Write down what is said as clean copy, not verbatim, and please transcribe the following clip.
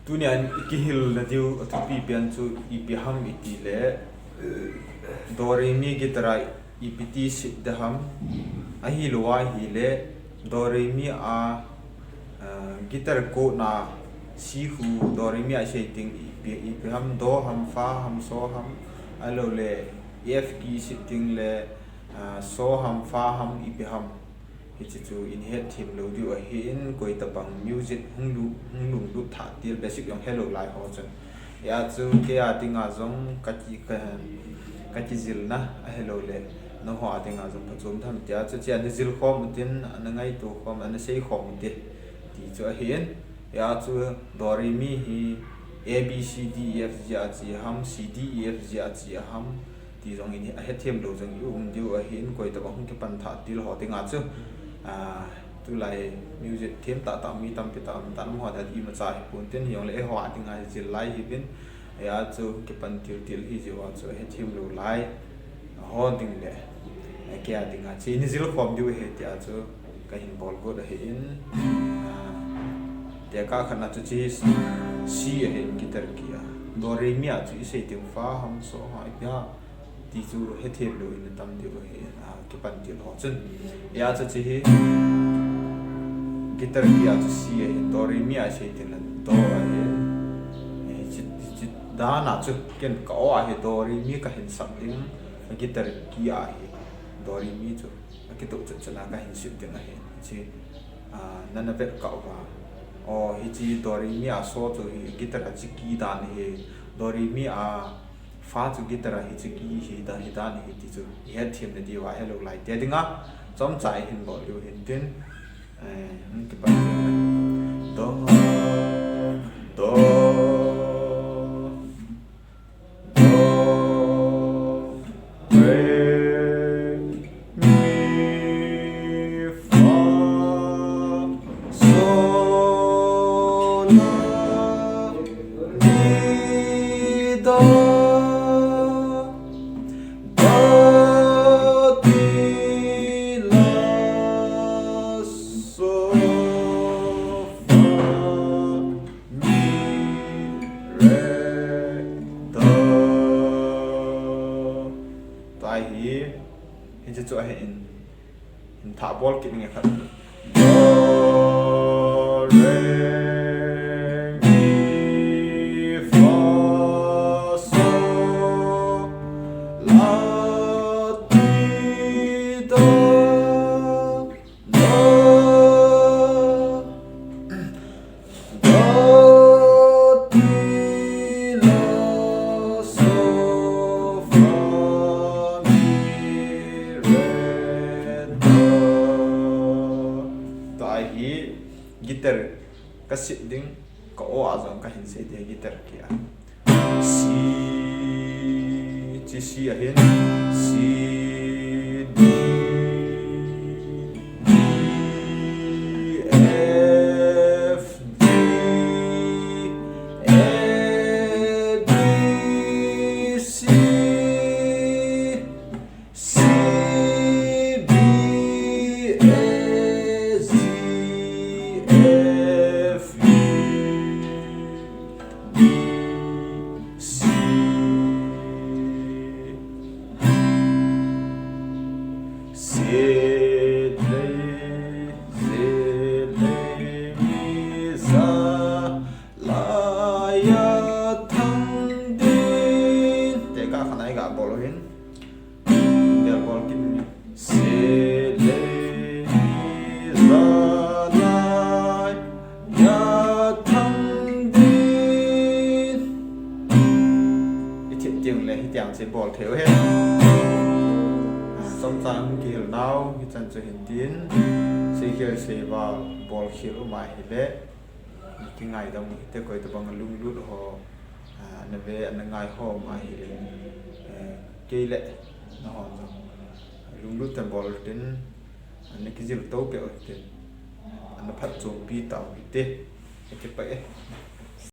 Tunian ikihil na diu atupi pian chu ipiham itile doremi gitara ipiti sit daham ahi luwa hile doremi a gitar ko na sihu doremi a shaiting ipiham do ham fa ham so ham alo le f ki sitting le so ham fa ham ipiham hichu in head thim lo di a hin koi tapang music hung lu tha tir basic yong hello lai ho chen ya chu ke a tinga zong ka chi zil na a hello le no ho a tinga zong chum tham tia chu chian zil khom tin an ngai tu khom an sei khom ti ti chu a hin ya chu do re mi hi a b c d e f g a chi ham c d e f g a chi ham ti zong in a head thim lo zong yu di a hin koi tapang hung ke pan tha til ho tinga chu tu lai music thêm ta mi tam pi tam tan ho da di ma cha hi pun ten yong le ho a tinga zil lai hi bin ya chu ke pan til hi ji wa chu he thim lo lai ho ding le ke a tinga chi ni zil khom du he tia chu ka hin bol go da he in te ka khana chu chi si he gitar kia do re mi a chu se ting fa ham so ha ya ti chu he thim lo in tam di ho he ke pan til ho chen ya chu chi hi gitar kia chu si he do re mi a se ting la do a he da na chu ken ka a he do re mi ka hin sam ding gitar kia he do re mi chu ki to chu na ka hin sim ding a he chi na na vet ka wa o hi chi do re mi a so chu hi gitar a chi ki dan he do re mi a fa chu gitar hi chi ki hi dan hi ti chu he thim ne di wa hello lai te dinga chom chai hin bo yu hin tin ki pa do do chu in tha bol ki nge khat do re mi fa so la ti do do do ti la so fa gitar ka sit ding ka o a zong ka hin se de gitar kia si chi si a hin si d f g a b c c b a z F U B C C D mi sa la ya thang din te ka khanai ga bol hin te bol kin C D tiếng sẽ bỏ thiếu hết sometimes kiểu nào thì chân cho hiện tiến sẽ kiểu sẽ vào bỏ kiểu mà hết đấy cái ngày đó mình tới coi tập bằng lung lút họ nên về anh ngày họ mà hết cái lệ nó họ lung lút tập bỏ đến anh cái gì tấu kiểu thì anh phát trộm pi tàu cái cái bẫy